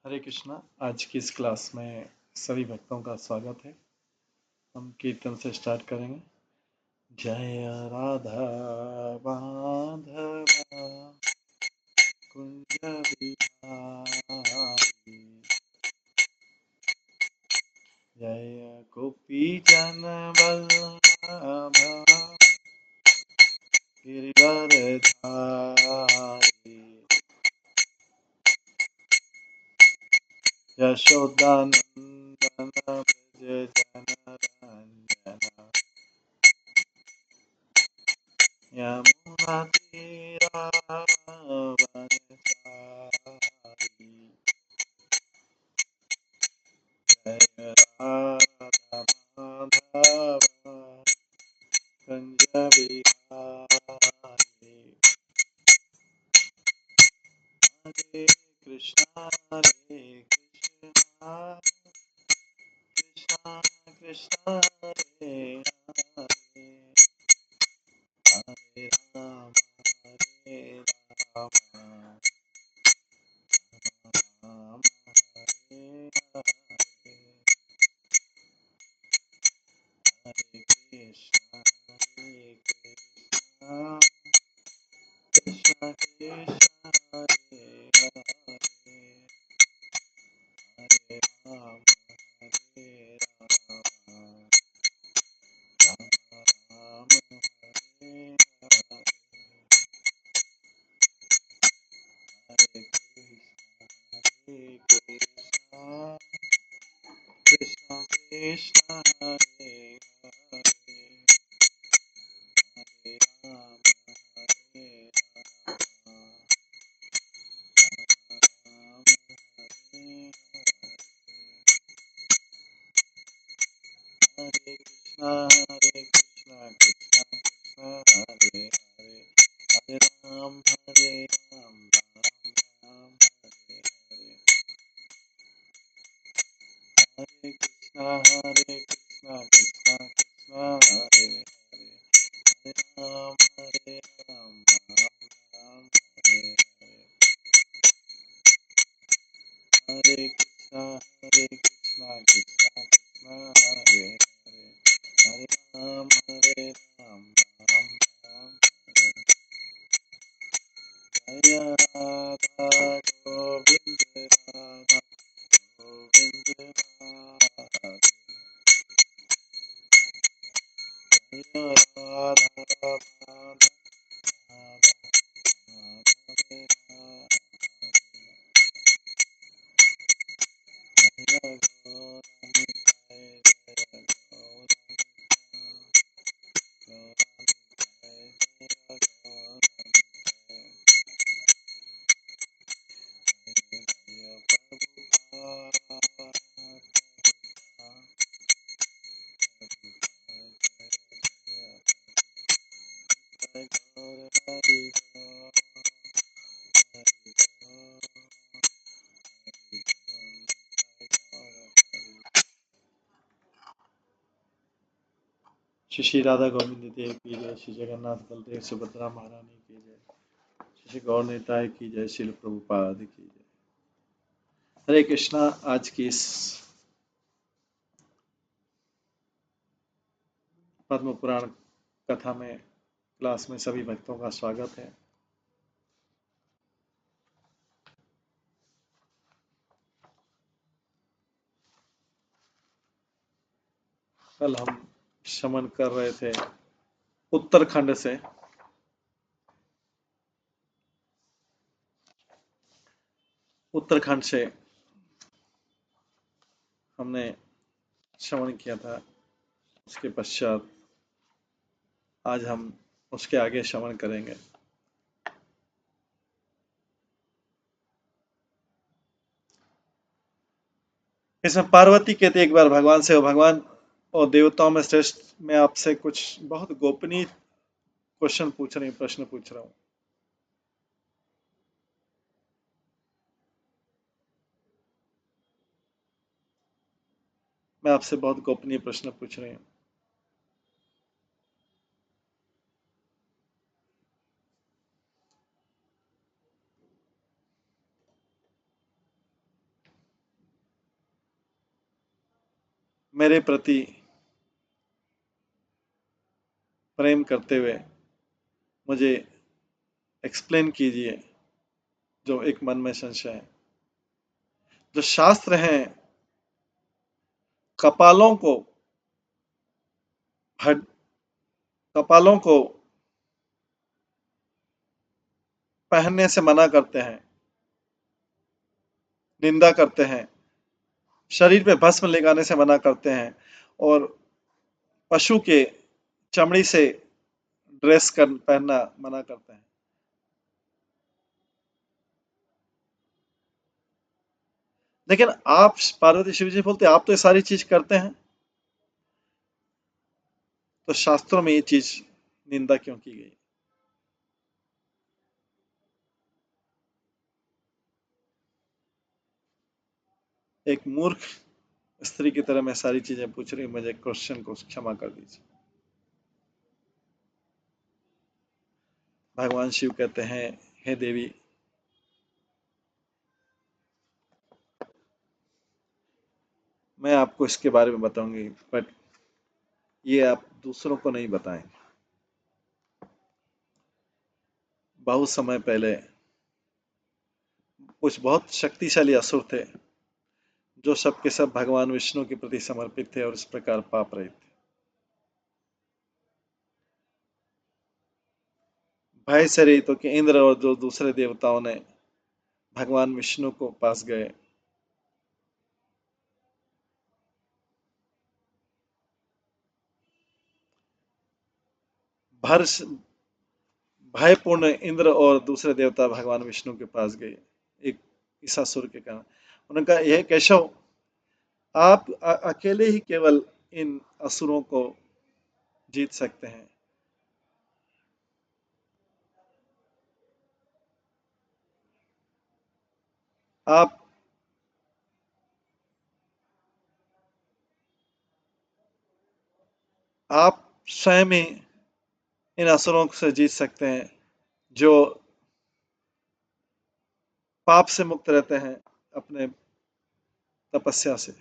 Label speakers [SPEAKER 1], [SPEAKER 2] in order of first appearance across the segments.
[SPEAKER 1] हरे कृष्णा। आज की इस क्लास में सभी भक्तों का स्वागत है। हम कीर्तन से स्टार्ट करेंगे। जय राधा माधव कुंज बिहारी, जय गोपी जन वल्लभ गिरिवरधारी, यशोदानंदन व्रज जनरंजन, यमुनातीरावनचारी, जय राधा माधव कुंज बिहारी। हरे कृष्णा कृष्णा कृष्णा हरे हरे, हरे राम राम राम हरे हरे, हरे कृष्णा कृष्णा कृष्णा हरे हरे, हरे राम राम राम हरे हरे, हरे कृष्णा कृष्णा कृष्णा हरे हरे, हरे राम राम हरे हरे, हरे कृष्णा कृष्णा कृष्णा हरे हरे, हरे राम राम राम हरे हरे, हरे कृष्णा कृष्णा कृष्णा हरे हरे, हरे राम राम राम हरे हरे, हरे कृष्णा कृष्णा कृष्णा हरे हरे, हरे राम राम राम हरे, जय राधा गोविंद राधा गोविंद राधे, जय राधा माधव माधव राधे, जय गौरनिताय जय गौरनिताय जय गौरनिताय, जय जय प्रभुपाद जय गौर हरि गौर हरि गौर हरि जय गौर हरि। श्री श्री राधा गोविंद देव की जय, श्री जगन्नाथ बलदेव सुभद्रा महारानी की जय, श्री गौर निताय की जय, श्रील प्रभुपाद की जय। हरे कृष्णा। आज की इस पद्म पुराण कथा में क्लास में सभी भक्तों का स्वागत है। कल हम श्रवण कर रहे थे उत्तराखंड से। उत्तराखंड से हमने श्रवण किया था। उसके पश्चात आज हम उसके आगे श्रवण करेंगे। इसमें पार्वती कहते एक बार भगवान से, भगवान और देवताओं में श्रेष्ठ, मैं आपसे कुछ बहुत गोपनीय प्रश्न पूछ रहा हूँ। मैं आपसे बहुत गोपनीय प्रश्न पूछ रही हूँ। मेरे प्रति प्रेम करते हुए मुझे एक्सप्लेन कीजिए जो एक मन में संशय है। जो शास्त्र हैं कपालों को हड कपालों को पहनने से मना करते हैं, निंदा करते हैं, शरीर पे भस्म लगाने से मना करते हैं और पशु के चमड़ी से ड्रेस कर पहनना मना करते हैं। लेकिन आप पार्वती शिव जी बोलते आप तो ये सारी चीज करते हैं, तो शास्त्रों में ये चीज निंदा क्यों की गई? एक मूर्ख स्त्री की तरह मैं सारी चीजें पूछ रही हूँ, मुझे क्वेश्चन को क्षमा कर दीजिए। भगवान शिव कहते हैं, हे देवी, मैं आपको इसके बारे में बताऊंगी, बट ये आप दूसरों को नहीं बताएं। बहुत समय पहले कुछ बहुत शक्तिशाली असुर थे जो सब के सब भगवान विष्णु के प्रति समर्पित थे और इस प्रकार पाप रहित थे। भय से रहित तो कि इंद्र और जो दूसरे देवताओं ने भगवान विष्णु को पास गए, भर भयपूर्ण इंद्र और दूसरे देवता भगवान विष्णु के पास गए एक ईसासुर के कारण। उन्होंने कहा, यह केशव, आप अकेले ही केवल इन असुरों को जीत सकते हैं। आप आप स्वयं ही इन असुरों से जीत सकते हैं जो पाप से मुक्त रहते हैं अपने तपस्या से।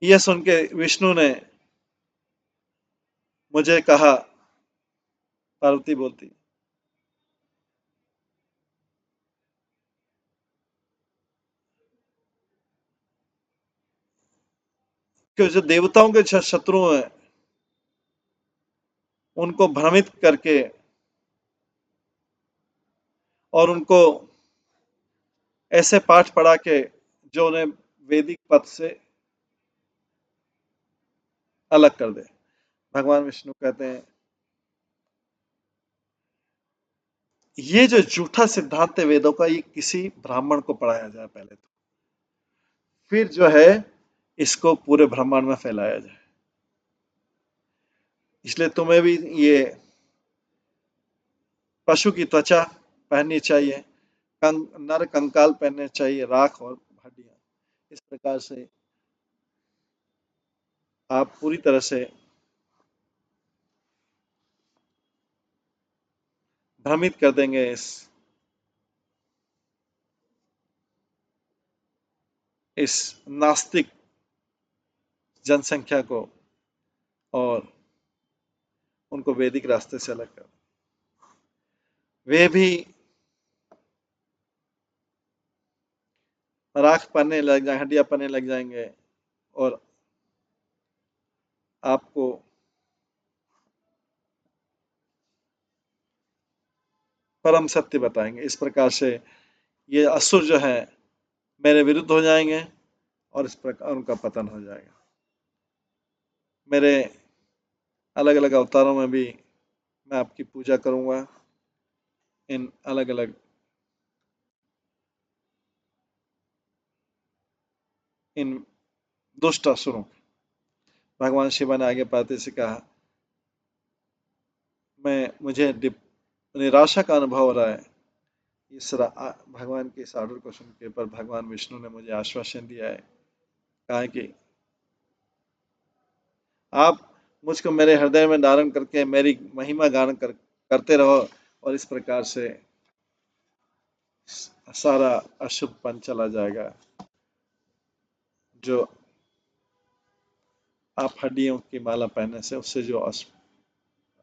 [SPEAKER 1] यह सुन के विष्णु ने मुझे कहा, पार्वती बोलती, कि जो देवताओं के शत्रु हैं उनको भ्रमित करके और उनको ऐसे पाठ पढ़ा के जो उन्हें वैदिक पथ से अलग कर दे। भगवान विष्णु कहते हैं, ये जो झूठा सिद्धांत है वेदों का, ये किसी ब्राह्मण को पढ़ाया जाए पहले तो, फिर जो है इसको पूरे ब्रह्मांड में फैलाया जाए। इसलिए तुम्हें भी ये पशु की त्वचा पहननी चाहिए, नर कंकाल पहनने चाहिए, राख और हड्डियां। इस प्रकार से आप पूरी तरह से भ्रमित कर देंगे इस नास्तिक जनसंख्या को और उनको वैदिक रास्ते से अलग कर। वे भी राख पहनने लग जाए, हड्डियां पहनने लग जाएंगे और आपको परम सत्य बताएंगे। इस प्रकार से ये असुर जो है मेरे विरुद्ध हो जाएंगे और इस प्रकार उनका पतन हो जाएगा। मेरे अलग अलग अवतारों में भी मैं आपकी पूजा करूंगा, इन अलग अलग इन दुष्ट असुरों। भगवान शिवा ने आगे पाते से कहा, मुझे निराशा का अनुभव हो रहा है। भगवान के इस आर्डर को सुन के पर भगवान विष्णु ने मुझे आश्वासन दिया है, कहा कि आप मुझको मेरे हृदय में धारण करके मेरी महिमा गान करते रहो और इस प्रकार से सारा अशुभ पन चला जाएगा। जो आप हड्डियों की माला पहनने से उससे जो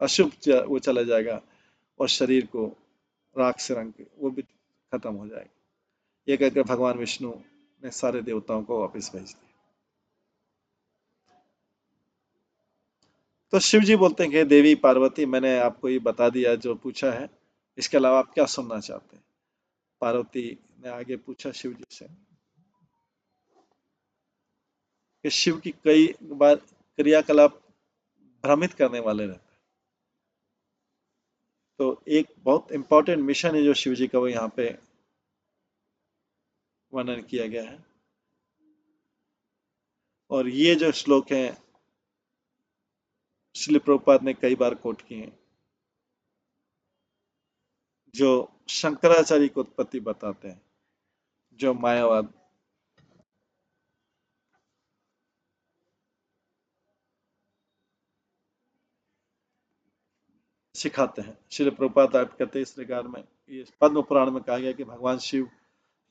[SPEAKER 1] अशुभ वो चला जाएगा और शरीर को राख से रंग के वो भी खत्म हो जाएगा। ये कहकर भगवान विष्णु ने सारे देवताओं को वापस भेज दिया। तो शिव जी बोलते हैं कि देवी पार्वती, मैंने आपको ये बता दिया जो पूछा है, इसके अलावा आप क्या सुनना चाहते हैं? पार्वती ने आगे पूछा शिव जी से कि शिव की कई बार क्रियाकलाप भ्रमित करने वाले रहते हैं। तो एक बहुत इंपॉर्टेंट मिशन है जो शिव जी का वो यहाँ पे वर्णन किया गया है। और ये जो श्लोक हैं श्रील प्रभुपाद ने कई बार कोट किए हैं, जो शंकराचार्य की उत्पत्ति बताते हैं, जो मायावाद सिखाते हैं। श्रील प्रभुपाद आप कहते हैं इस रिगार्ड में, ये पद्म पुराण में कहा गया कि भगवान शिव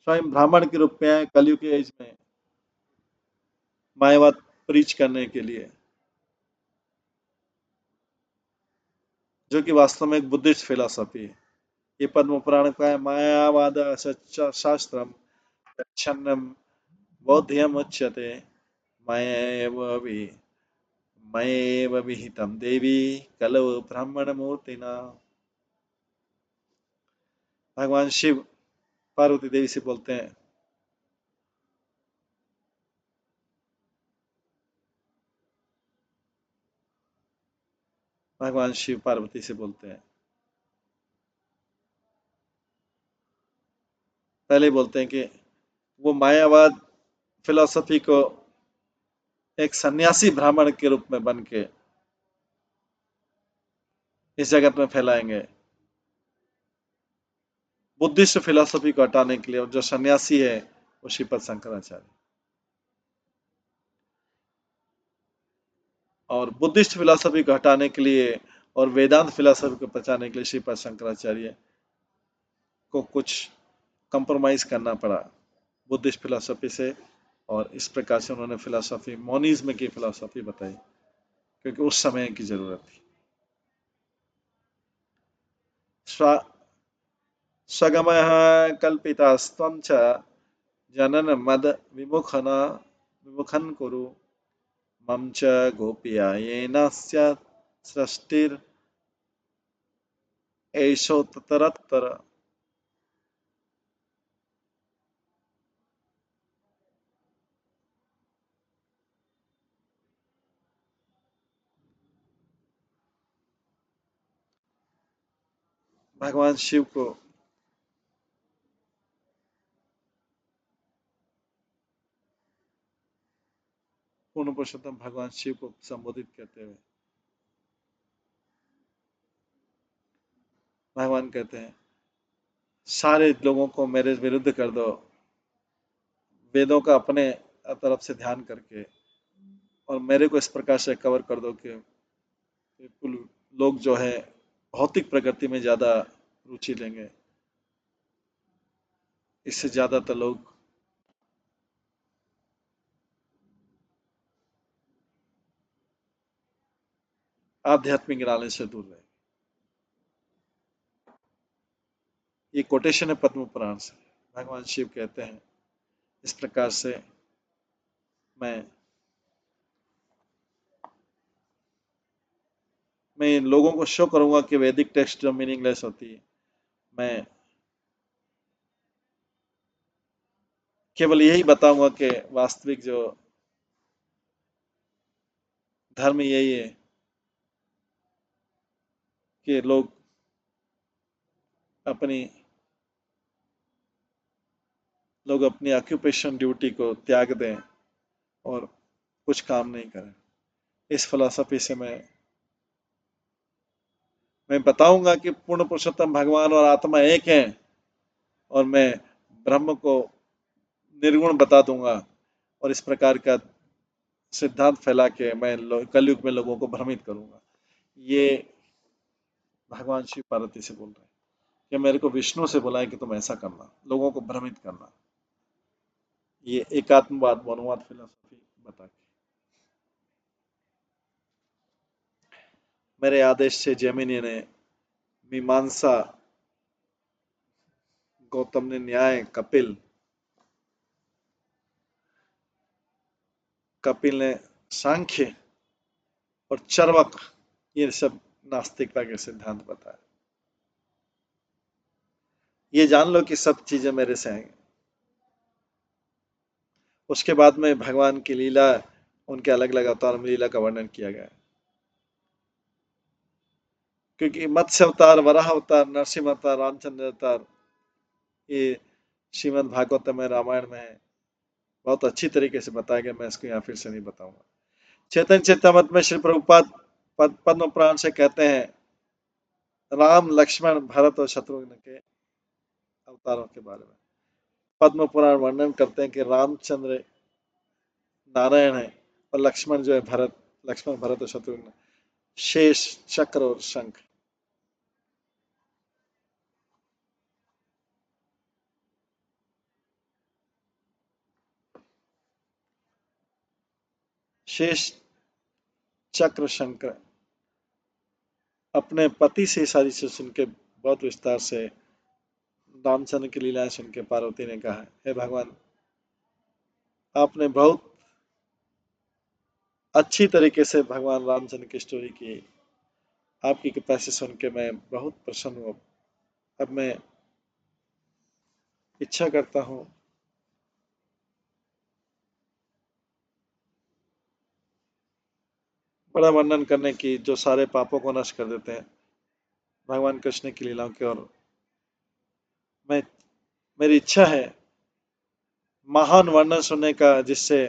[SPEAKER 1] स्वयं ब्राह्मण के रूप में आए कलयुग के एज में मायावाद प्रीच करने के लिए, जो कि वास्तव में एक बुद्धिस्ट फिलॉसफी है। ये पद्म पुराण का है, मायावाद सच्चा शास्त्रम छन्नम बौद्धयम उच्यते मयैव वि मयैव विहितम देवी कलौ ब्राह्मण मूर्तिना। भगवान शिव पार्वती देवी से बोलते हैं, भगवान शिव पार्वती से बोलते हैं, पहले बोलते हैं कि वो मायावाद फिलॉसफी को एक सन्यासी ब्राह्मण के रूप में बन के इस जगत में फैलाएंगे, बुद्धिस्ट फिलॉसफी को हटाने के लिए। और जो सन्यासी है वो श्रीपद शंकराचार्य, और बुद्धिस्ट फिलॉसफी को हटाने के लिए और वेदांत फिलॉसफी को बचाने के लिए श्रीपद शंकराचार्य को कुछ कंप्रोमाइज करना पड़ा बुद्धिस्ट फिलॉसफी से। और इस प्रकार से उन्होंने फिलॉसफी मोनिज्म की फिलॉसफी बताई, क्योंकि उस समय की जरूरत थी। स्वगमः कल्पितास्त्वं च जनन मद विमुखन कुरु मम च गोप्या येन स्यात् सृष्टिर् एषोत्तरत्तर। भगवान शिव को पूर्ण पुरुषोत्तम भगवान शिव को संबोधित करते हुए भगवान कहते हैं, सारे लोगों को मेरे विरुद्ध कर दो, वेदों का अपने तरफ से ध्यान करके, और मेरे को इस प्रकार से कवर कर दो कि बिल्कुल लोग जो है भौतिक प्रगति में ज्यादा रुचि लेंगे, इससे ज्यादातर लोग आध्यात्मिक ज्ञान से दूर रहे। ये कोटेशन है पद्म पुराण से। भगवान शिव कहते हैं, इस प्रकार से मैं मैं इन लोगों को शो करूंगा कि वैदिक टेक्स्ट जो मीनिंगलेस होती है, मैं केवल यही बताऊंगा कि वास्तविक जो धर्म यही है कि अपनी लोग अपनी ऑक्यूपेशन ड्यूटी को त्याग दें और कुछ काम नहीं करें। इस फिलॉसफी से मैं बताऊंगा कि पूर्ण पुरुषोत्तम भगवान और आत्मा एक हैं, और मैं ब्रह्म को निर्गुण बता दूंगा, और इस प्रकार का सिद्धांत फैला के मैं कलयुग में लोगों को भ्रमित करूंगा। ये भगवान शिव पार्वती से बोल रहे हैं कि मेरे को विष्णु से बोला है कि तुम ऐसा करना, लोगों को भ्रमित करना। ये एकात्मवाद मनोवाद फिलोसफी बता के, मेरे आदेश से जैमिनी ने मीमांसा, गौतम ने न्याय, कपिल ने सांख्य और चर्वक, ये सब नास्तिकता के सिद्धांत बताए। ये जान लो कि सब चीजें मेरे से आएंगी। उसके बाद में भगवान की लीला, उनके अलग अलग अवतार में लीला का वर्णन किया गया है। क्योंकि मत्स्य अवतार, वराह अवतार, नरसिंह अवतार, रामचंद्र अवतार, ये श्रीमद् भागवत में, रामायण में बहुत अच्छी तरीके से बताया गया। मैं इसको यहाँ फिर से नहीं बताऊंगा। चैतन्य चेतामृत में श्री प्रभुपाद पद्म पुराण से कहते हैं राम, लक्ष्मण, भरत और शत्रुघ्न के अवतारों के बारे में। पद्म पुराण वर्णन करते हैं कि रामचंद्र नारायण है और लक्ष्मण जो है भरत, लक्ष्मण, भरत और शत्रुघ्न शेष, चक्र और शंख। शेष, चक्र, शंख अपने पति से सारी चीज सुन के बहुत विस्तार से रामचंद्र की लीलाएं सुन के पार्वती ने कहा, हे भगवान, आपने बहुत अच्छी तरीके से भगवान रामचंद्र की स्टोरी की। आपकी कृपा से सुन के मैं बहुत प्रसन्न हूँ। अब मैं इच्छा करता हूँ बड़ा वर्णन करने की, जो सारे पापों को नष्ट कर देते हैं भगवान कृष्ण की लीलाओं की ओर। मैं, मेरी इच्छा है महान वर्णन सुनने का, जिससे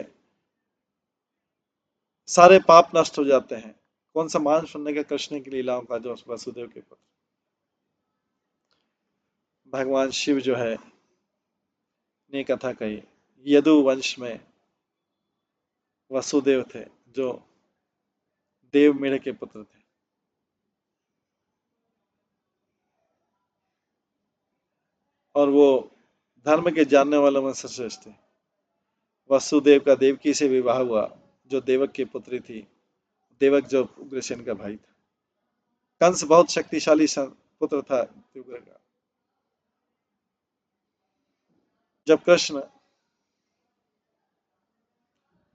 [SPEAKER 1] सारे पाप नष्ट हो जाते हैं। कौन सा महान सुनने का? कृष्ण की लीलाओं का, जो वसुदेव के पुत्र भगवान शिव जो है ने कथा कही। यदु वंश में वसुदेव थे, जो देवमेढ़ के पुत्र थे, और वो धर्म के जानने वालों में श्रेष्ठ थे। वसुदेव का देवकी से विवाह हुआ, जो देवक की पुत्री थी। देवक जो उग्रसेन का भाई था। कंस बहुत शक्तिशाली पुत्र था उग्र का। जब कृष्ण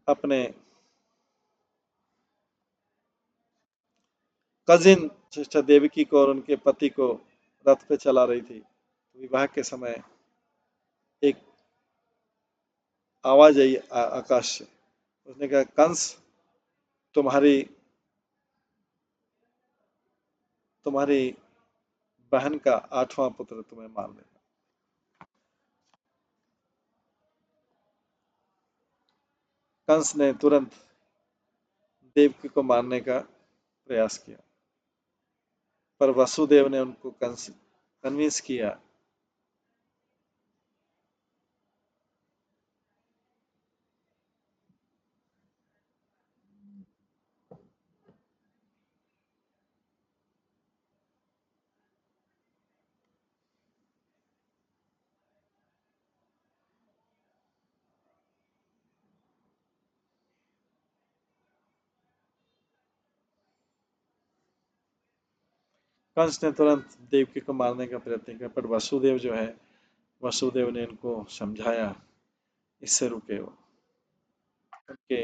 [SPEAKER 1] अपने कजिन सिस्टर देवकी को और उनके पति को रथ पे चला रही थी, तो विवाह के समय एक आवाज आई आकाश से। उसने कहा, कंस, तुम्हारी तुम्हारी बहन का 8वां पुत्र तुम्हें मार देगा। कंस ने तुरंत देवकी को मारने का प्रयास किया, पर वसुदेव ने उनको कन्विंस किया। कंस ने तुरंत देवकी को मारने का प्रयत्न किया, पर वसुदेव जो है, वसुदेव ने उनको समझाया, इससे रुके वो। उनके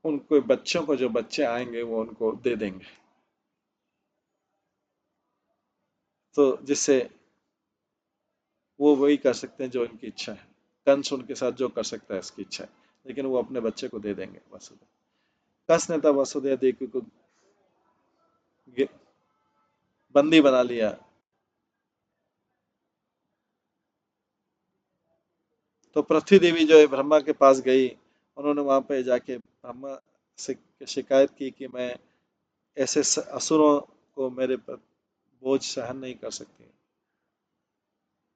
[SPEAKER 1] उनको बच्चों को, जो बच्चे आएंगे वो उनको दे देंगे, तो जिससे वो वही कर सकते हैं जो उनकी इच्छा है। कंस उनके साथ जो कर सकता है उसकी इच्छा है, लेकिन वो अपने बच्चे को दे देंगे वसुदेव। कंस ने तब वसुदेव देवकी को बंदी बना लिया। तो पृथ्वी देवी जो है ब्रह्मा के पास गई। उन्होंने वहां पे जाके ब्रह्मा से शिकायत की कि मैं ऐसे असुरों को मेरे पर बोझ सहन नहीं कर सकती।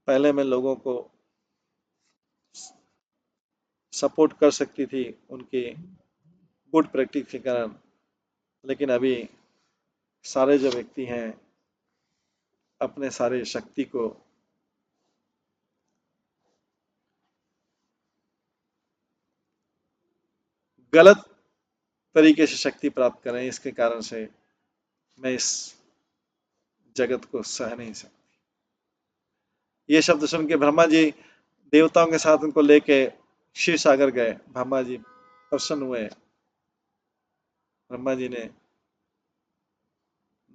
[SPEAKER 1] पहले मैं लोगों को सपोर्ट कर सकती थी उनकी गुड प्रैक्टिस के कारण, लेकिन अभी सारे जो व्यक्ति हैं अपने सारे शक्ति को गलत तरीके से शक्ति प्राप्त करें, इसके कारण से मैं इस जगत को सह नहीं सकती। ये शब्द सुन के ब्रह्मा जी देवताओं के साथ उनको लेके क्षीर सागर गए। ब्रह्मा जी प्रसन्न हुए। ब्रह्मा जी ने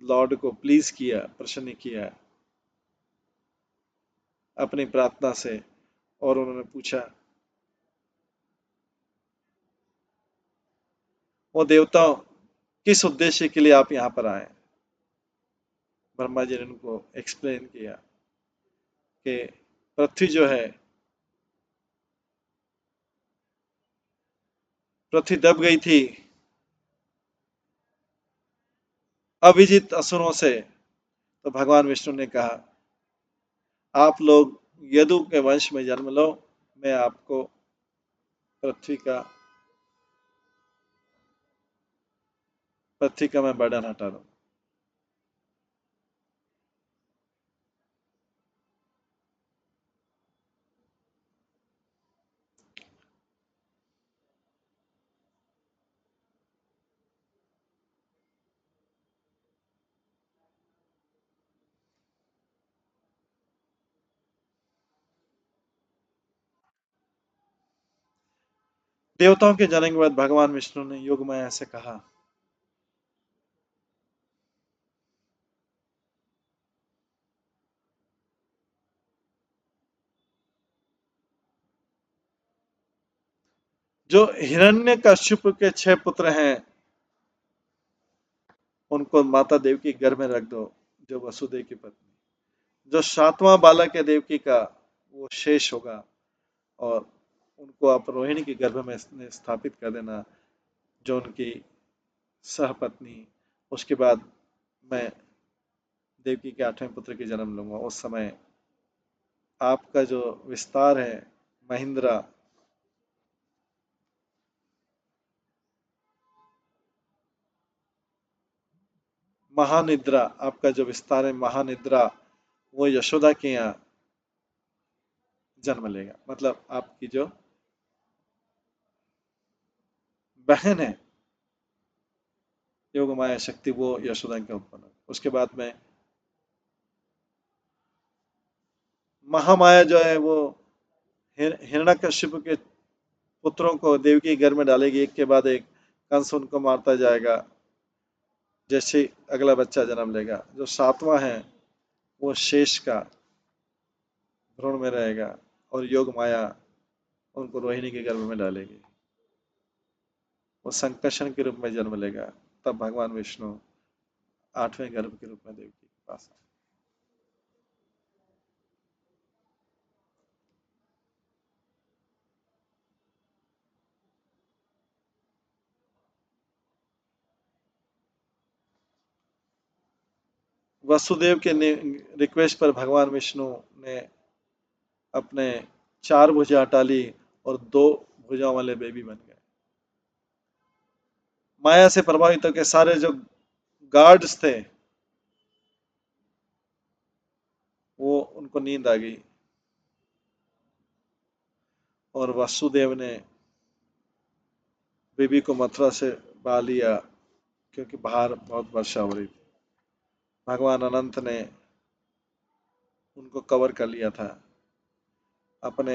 [SPEAKER 1] लॉर्ड को प्लीज किया, प्रसन्न किया अपनी प्रार्थना से, और उन्होंने पूछा, वो देवताओं, किस उद्देश्य के लिए आप यहाँ पर आए? ब्रह्मा जी ने उनको एक्सप्लेन किया कि पृथ्वी जो है, पृथ्वी दब गई थी अभिजीत असुरों से। तो भगवान विष्णु ने कहा, आप लोग यदु के वंश में जन्म लो, मैं आपको पृथ्वी का मैं बर्डन हटा दूं। देवताओं के जन्म के बाद भगवान विष्णु ने योग माया से कहा, जो हिरण्यकश्यप के 6 पुत्र हैं, उनको माता देवकी गर्भ में रख दो, जो वसुदेव की पत्नी। जो 7वां बालक है देवकी का, वो शेष होगा, और उनको आप रोहिणी के गर्भ में स्थापित कर देना, जो उनकी सहपत्नी। उसके बाद मैं देवकी के 8वें पुत्र की जन्म लूंगा। उस समय आपका जो विस्तार है, महिंद्रा, महानिद्रा, आपका जो विस्तार है महानिद्रा, वो यशोदा के यहाँ जन्म लेगा। मतलब आपकी जो बहन है योग माया शक्ति, वो यशोदा के उत्पन्न। उसके बाद में महामाया जो है, वो हिरण्यकश्यप के पुत्रों को देवकी के घर में डालेगी, एक के बाद एक। कंस उनको मारता जाएगा जैसे अगला बच्चा जन्म लेगा। जो 7वां है, वो शेष का भ्रूण में रहेगा, और योग माया उनको रोहिणी के गर्भ में डालेगी। वो संकर्षण के रूप में जन्म लेगा। तब भगवान विष्णु 8वें गर्भ के रूप में देवकी के पास आए। वसुदेव के रिक्वेस्ट पर भगवान विष्णु ने अपने 4 भुजा हटा ली और 2 भुजाओं वाले बेबी बन गए। माया से प्रभावित होकर सारे जो गार्ड्स थे, वो उनको नींद आ गई, और वासुदेव ने बेबी को मथुरा से बहा लिया, क्योंकि बाहर बहुत वर्षा हो रही थी। भगवान अनंत ने उनको कवर कर लिया था अपने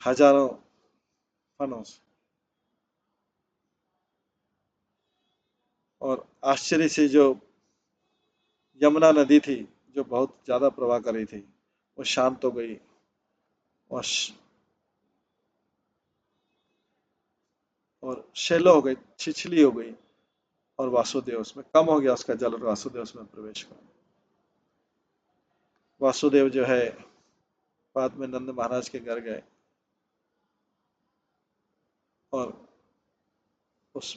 [SPEAKER 1] हजारों फनों से। और आश्चर्य से जो यमुना नदी थी, जो बहुत ज्यादा प्रवाह कर रही थी, वो शांत हो गई, और शैलो हो गई, छिछली हो गई, और वासुदेव उसमें कम हो गया उसका जल, और वासुदेव उसमें प्रवेश कर। वासुदेव जो है बाद में नंद महाराज के घर गए, और उस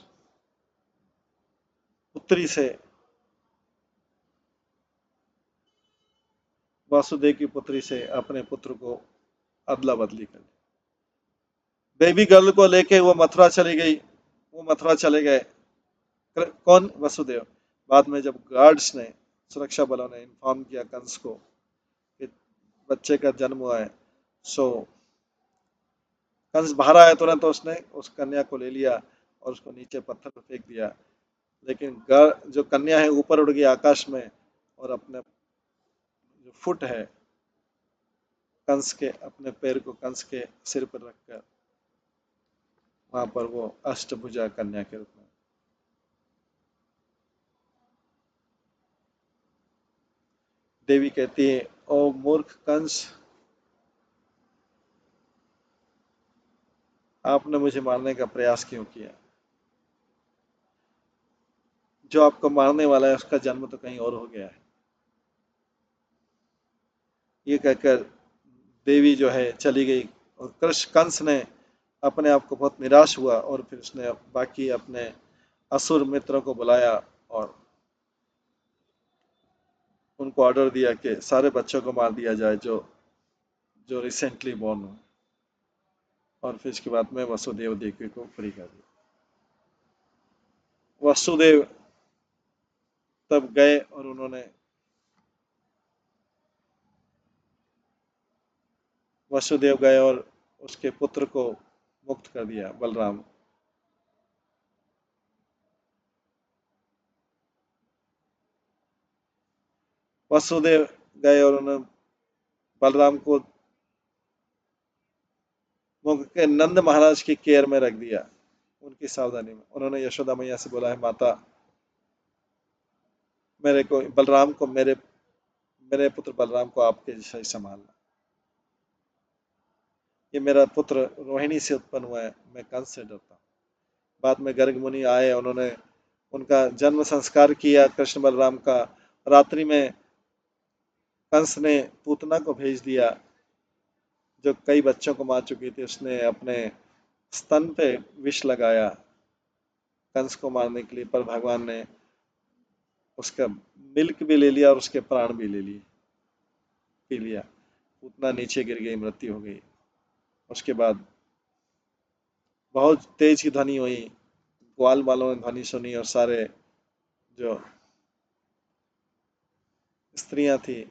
[SPEAKER 1] पुत्री से, वासुदेव की पुत्री से अपने पुत्र को अदला बदली कर। बेबी गर्ल को लेके वो मथुरा चली गई, वो मथुरा चले गए। कौन? वसुदेव। बाद में जब गार्ड्स ने, सुरक्षा बलों ने इन्फॉर्म किया कंस को कि बच्चे का जन्म हुआ है, सो कंस बाहर आया तुरंत, तो उसने उस कन्या को ले लिया और उसको नीचे पत्थर पर फेंक दिया। लेकिन जो कन्या है ऊपर उड़ गई आकाश में, और अपने जो फुट है कंस के, अपने पैर को कंस के सिर पर रखकर वहां पर वो अष्टभुजा कन्या के रूप में। देवी कहती है, ओ मूर्ख कंस, आपने मुझे मारने का प्रयास क्यों किया? जो आपको मारने वाला है उसका जन्म तो कहीं और हो गया है। ये कहकर देवी जो है चली गई, और कृष्ण कंस ने अपने आप को बहुत निराश हुआ, और फिर उसने बाकी अपने असुर मित्रों को बुलाया और उनको ऑर्डर दिया कि सारे बच्चों को मार दिया जाए जो जो रिसेंटली बॉर्न हो, और फिर इसके बाद में वसुदेव देवकी को फ्री कर दिया। वसुदेव तब गए और उन्होंने वसुदेव गए और उसके पुत्र को मुक्त कर दिया, बलराम। वसुदेव गए और उन्होंने बलराम को नंद महाराज की केयर में रख दिया, उनकी सावधानी में। उन्होंने यशोदा मैया से बोला है, माता मेरे को बलराम को, मेरे मेरे पुत्र बलराम को आपके जैसा ही संभालना। ये मेरा पुत्र रोहिणी से उत्पन्न हुआ है, मैं कंस से डरता हूँ। बाद में गर्ग मुनि आए, उन्होंने उनका जन्म संस्कार किया कृष्ण बलराम का। रात्रि में कंस ने पूतना को भेज दिया, जो कई बच्चों को मार चुकी थी। उसने अपने स्तन पे विष लगाया कंस को मारने के लिए, पर भगवान ने उसका मिल्क भी ले लिया और उसके प्राण भी ले लिए, पी लिया। पूतना नीचे गिर गई, मृत्यु हो गई। उसके बाद बहुत तेज की ध्वनि हुई, ग्वाल वालों ने ध्वनि सुनी, और सारे जो स्त्रियां थी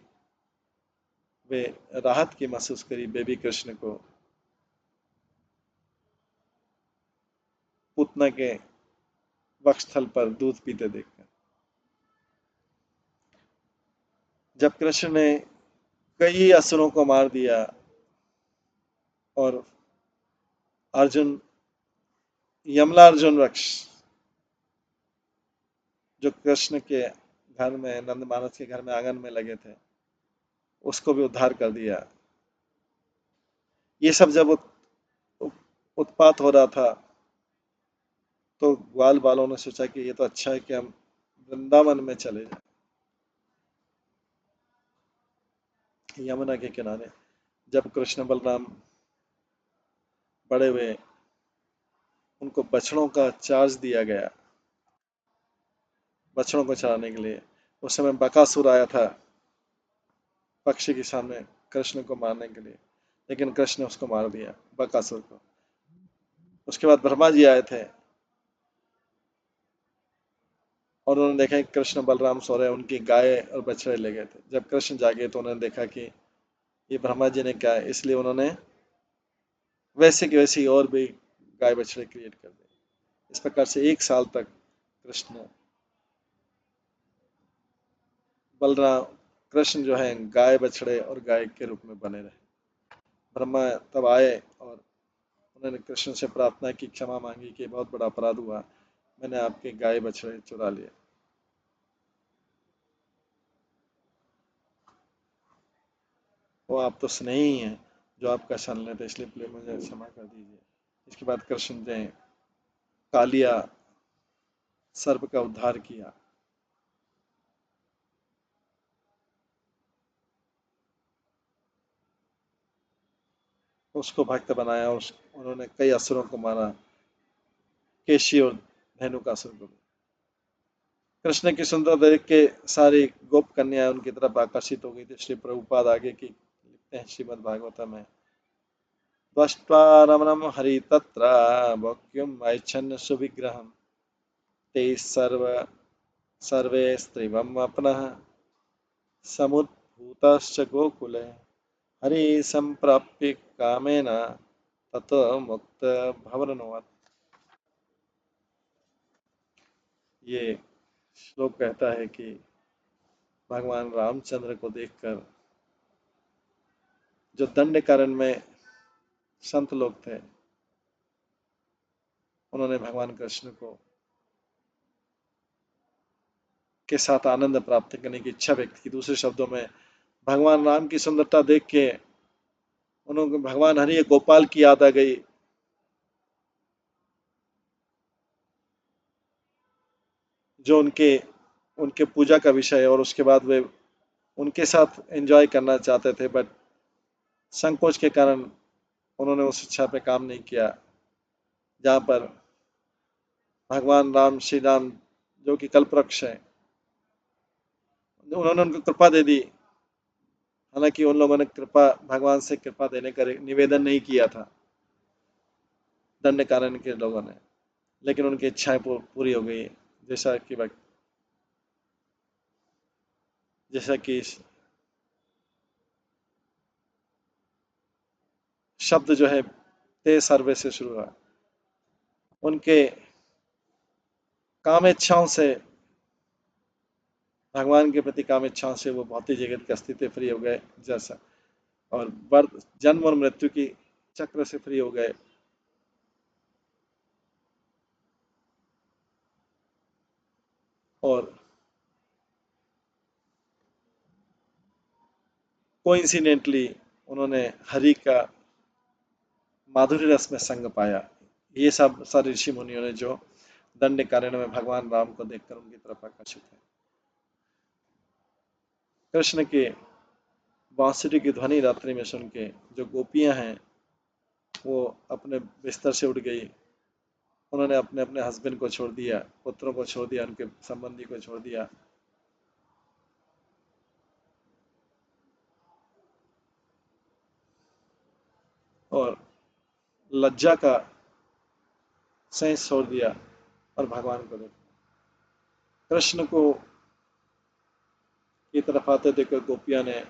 [SPEAKER 1] वे राहत की महसूस करी बेबी कृष्ण को पूतना के वक्षस्थल पर दूध पीते देखकर। जब कृष्ण ने कई असुरों को मार दिया और अर्जुन, यमला अर्जुन वृक्ष जो कृष्ण के घर में, नंद महाराज के घर में आंगन में लगे थे, उसको भी उद्धार कर दिया। ये सब जब उत्पात हो रहा था, तो ग्वाल बालों ने सोचा कि ये तो अच्छा है कि हम वृंदावन में चले जाएं, यमुना के किनारे। जब कृष्ण बलराम बड़े हुए, उनको बछड़ों का चार्ज दिया गया, बछड़ों को चराने के लिए। उस समय बकासुर आया था पक्षी के सामने कृष्ण को मारने के लिए, लेकिन कृष्ण ने उसको मार दिया, बकासुर को। उसके बाद ब्रह्मा जी आए थे और उन्होंने देखा कि कृष्ण बलराम सो रहे, उनकी गाय और बछड़े ले गए थे। जब कृष्ण जागे तो उन्होंने देखा कि ये ब्रह्मा जी ने क्या है, इसलिए उन्होंने वैसे की वैसी और भी गाय बछड़े क्रिएट कर दिए। इस प्रकार से 1 साल तक कृष्ण बलराम कृष्ण जो है गाय बछड़े और गाय के रूप में बने रहे। ब्रह्मा तब आए और उन्होंने कृष्ण से प्रार्थना की, क्षमा मांगी कि बहुत बड़ा अपराध हुआ, मैंने आपके गाय बछड़े चुरा लिए। वो आप तो स्नेही हैं, जो आपका सन लेते, इसलिए प्लीज मुझे क्षमा कर दीजिए। इसके बाद कृष्ण ने कालिया सर्प का उद्धार किया। उसको भक्त बनाया और उन्होंने कई असुरों को मारा, केशी और धेनुकासुर को भी। कृष्ण की सुंदरता देख के सारी गोप कन्याएं उनकी तरफ आकर्षित हो गई थी। श्री प्रभुपाद आगे की लिखते हैं श्रीमद् भागवतम में, दृष्ट्वा रमणं हरि तत्र भोक्तुम् ऐच्छन् सुविग्रहम् ते सर्व सर्वे स्त्रीवम अपनः समुद्भूताश्च गोकुले हरि संप्राप्य कामेन ततो मुक्त भवनवत्। ये श्लोक कहता है कि भगवान रामचंद्र को देखकर जो दंडकारण्य में संत लोग थे, उन्होंने भगवान कृष्ण को के साथ आनंद प्राप्त करने की इच्छा व्यक्त की। दूसरे शब्दों में भगवान राम की सुंदरता देख के उन्होंने भगवान हरि गोपाल की याद आ गई, जो उनके उनके पूजा का विषय है, और उसके बाद वे उनके साथ एंजॉय करना चाहते थे, बट संकोच के कारण उन्होंने उस इच्छा पे काम नहीं किया। जहाँ पर भगवान राम, श्री राम जो कि कल्पवृक्ष है, उन्होंने उनको कृपा दे दी। हालांकि उन लोगों ने कृपा भगवान से कृपा देने का निवेदन नहीं किया था, दंडकारण्य के लोगों ने, लेकिन उनकी इच्छाएं पूरी हो गई। जैसा कि जैसा कि शब्द जो है ते सर्वे से शुरू हुआ, उनके काम इच्छाओं से, भगवान के प्रति काम इच्छाओं से वो भौतिक जगत के अस्तित्व फ्री हो गए जैसा, और बर्थ, जन्म और मृत्यु की चक्र से फ्री हो गए। और कोइंसिडेंटली उन्होंने हरि का माधुर्य रस में संग पाया। ये सब सारे ऋषि मुनियों ने जो दंडकारण्य में भगवान राम को देखकर उनकी तरफ आकर्षित है। कृष्ण के बांसुरी की ध्वनि रात्रि में सुन के जो गोपियां हैं वो अपने बिस्तर से उठ गई। उन्होंने अपने अपने हस्बैंड को छोड़ दिया, पुत्रों को छोड़ दिया, उनके संबंधी को छोड़ दिया, और लज्जा का सेंस छोड़ दिया और भगवान को देखा। कृष्ण को की तरफ आते देखकर गोपियां ने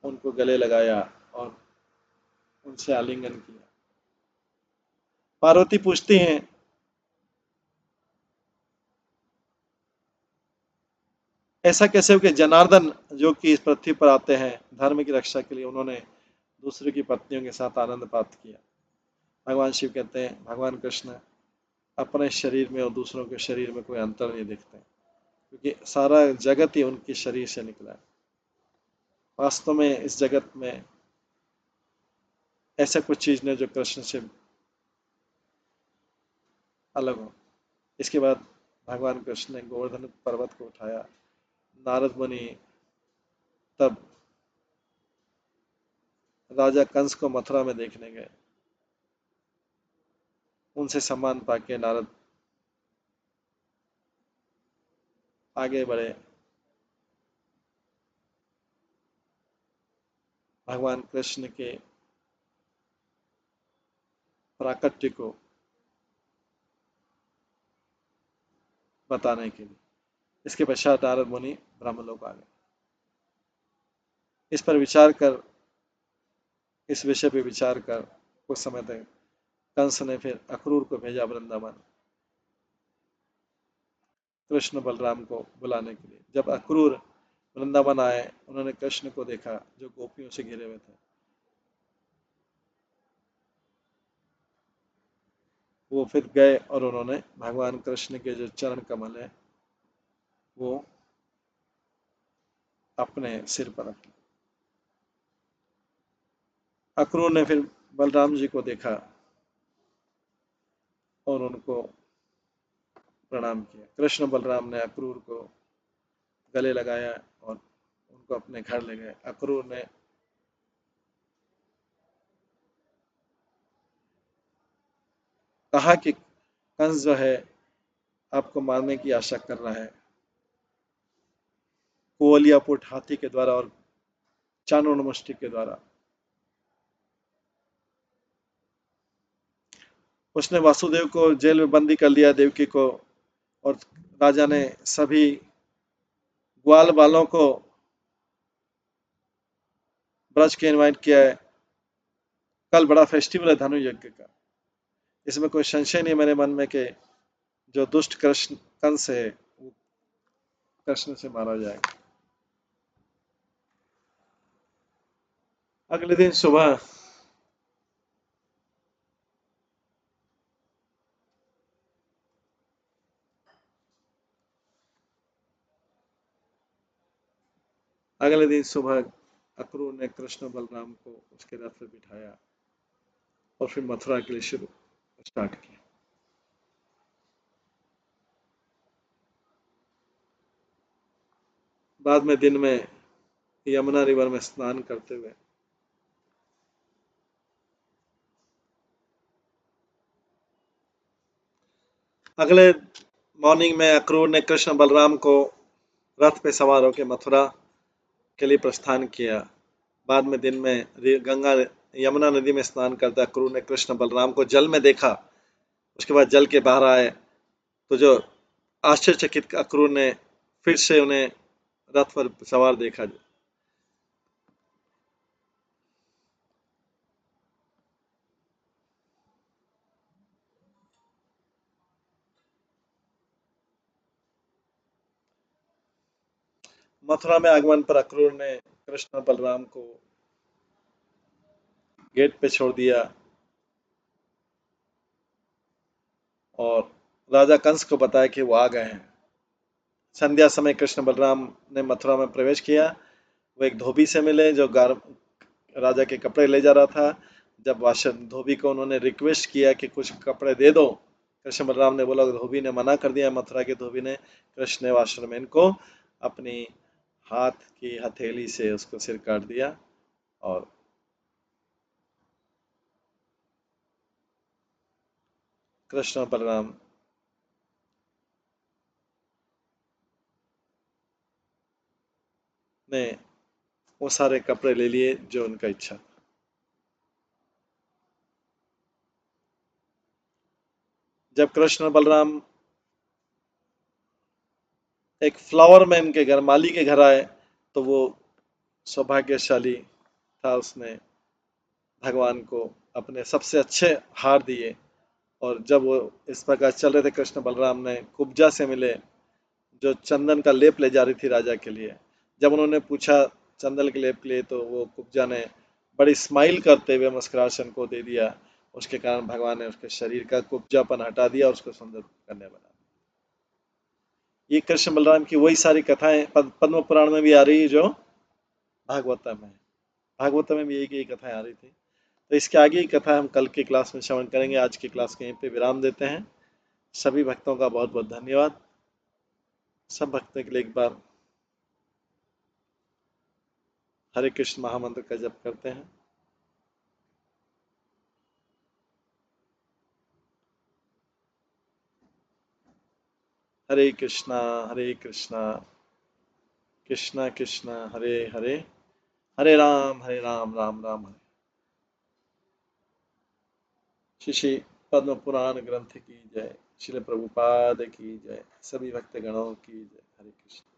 [SPEAKER 1] उनको गले लगाया और उनसे आलिंगन किया। पार्वती पूछती हैं, ऐसा कैसे हो कि जनार्दन जो कि इस पृथ्वी पर आते हैं धर्म की रक्षा के लिए, उन्होंने दूसरे की पत्नियों के साथ आनंद प्राप्त किया। भगवान शिव कहते हैं, भगवान कृष्ण अपने शरीर में और दूसरों के शरीर में कोई अंतर नहीं देखते, क्योंकि सारा जगत ही उनके शरीर से निकला है। वास्तव में इस जगत में ऐसा कुछ चीज नहीं जो कृष्ण से अलग हो। इसके बाद भगवान कृष्ण ने गोवर्धन पर्वत को उठाया। नारद मुनि तब राजा कंस को मथुरा में देखने गए। उनसे सम्मान पाके नारद आगे बढ़े। भगवान कृष्ण के प्राकट्य को बताने के लिए। इसके पश्चात नारद मुनि ब्रह्मलोक आ गए। इस पर विचार कर, इस विषय पे विचार कर कुछ समय तक कंस ने फिर अक्रूर को भेजा वृंदावन कृष्ण बलराम को बुलाने के लिए। जब अक्रूर वृंदावन आए, उन्होंने कृष्ण को देखा जो गोपियों से घिरे हुए थे। वो फिर गए और उन्होंने भगवान कृष्ण के जो चरण कमल है वो अपने सिर पर रखे। अक्रूर ने फिर बलराम जी को देखा और उनको प्रणाम किया। कृष्ण बलराम ने अक्रूर को गले लगाया और उनको अपने घर ले गए। अक्रूर ने कहा कि कंस जो है आपको मारने की आशा कर रहा है, कोवलियापुट हाथी के द्वारा और चाणूर मुष्टि के द्वारा। उसने वासुदेव को जेल में बंदी कर लिया, देवकी को, और राजा ने सभी ग्वाल वालों को ब्रज के इनवाइट किया है। कल बड़ा फेस्टिवल है धनु यज्ञ का। इसमें कोई संशय नहीं मेरे मन में कि जो दुष्ट कृष्ण कंस है वो कृष्ण से मारा जाएगा। अगले दिन सुबह अक्रूर ने कृष्ण बलराम को उसके रथ पर बिठाया और फिर मथुरा के लिए शुरू स्टार्ट किया। बाद में दिन में यमुना रिवर में स्नान करते हुए अगले मॉर्निंग में अक्रूर ने कृष्ण बलराम को रथ पे सवार होकर मथुरा के लिए प्रस्थान किया। बाद में दिन में गंगा यमुना नदी में स्नान करते अक्रूर ने कृष्ण बलराम को जल में देखा। उसके बाद जल के बाहर आए तो जो आश्चर्यचकित अक्रूर ने फिर से उन्हें रथ पर सवार देखा। मथुरा में आगमन पर अक्रूर ने कृष्ण बलराम को गेट पे छोड़ दिया और राजा कंस को बताया कि वो आ गए हैं। संध्या समय कृष्ण बलराम ने मथुरा में प्रवेश किया। वो एक धोबी से मिले जो राजा के कपड़े ले जा रहा था। जब धोबी को उन्होंने रिक्वेस्ट किया कि कुछ कपड़े दे दो, कृष्ण बलराम ने बोला, धोबी ने मना कर दिया। मथुरा के धोबी ने कृष्ण वाश्रमेन को अपनी हाथ की हथेली से उसको सिर काट दिया और कृष्ण बलराम ने वो सारे कपड़े ले लिए जो उनका इच्छा। जब कृष्ण बलराम एक फ्लावर मैन के घर, माली के घर आए, तो वो सौभाग्यशाली था, उसने भगवान को अपने सबसे अच्छे हार दिए। और जब वो इस प्रकार चल रहे थे, कृष्ण बलराम ने कुब्जा से मिले जो चंदन का लेप ले जा रही थी राजा के लिए। जब उन्होंने पूछा चंदन के लेप के लिए, तो वो कुब्जा ने बड़ी स्माइल करते हुए मुस्कुराहट को दे दिया। उसके कारण भगवान ने उसके शरीर का कुब्जापन हटा दिया और उसको सुंदर करने बना। ये कृष्ण बलराम की वही सारी कथाएं पद्म पुराण में भी आ रही है जो भागवतम है। भागवतम में भी यही कथाएं आ रही थी। तो इसके आगे की कथा हम कल की क्लास में श्रवण करेंगे। आज की क्लास के यहीं पे विराम देते हैं। सभी भक्तों का बहुत बहुत धन्यवाद। सब भक्तों के लिए एक बार हरे कृष्ण महामंत्र का जप करते हैं। हरे कृष्णा कृष्णा कृष्णा हरे हरे, हरे राम राम राम हरे। श्री पद्म पुराण ग्रंथ की जय। श्रील प्रभुपाद की जय। सभी भक्त गणों की जय। हरे कृष्ण।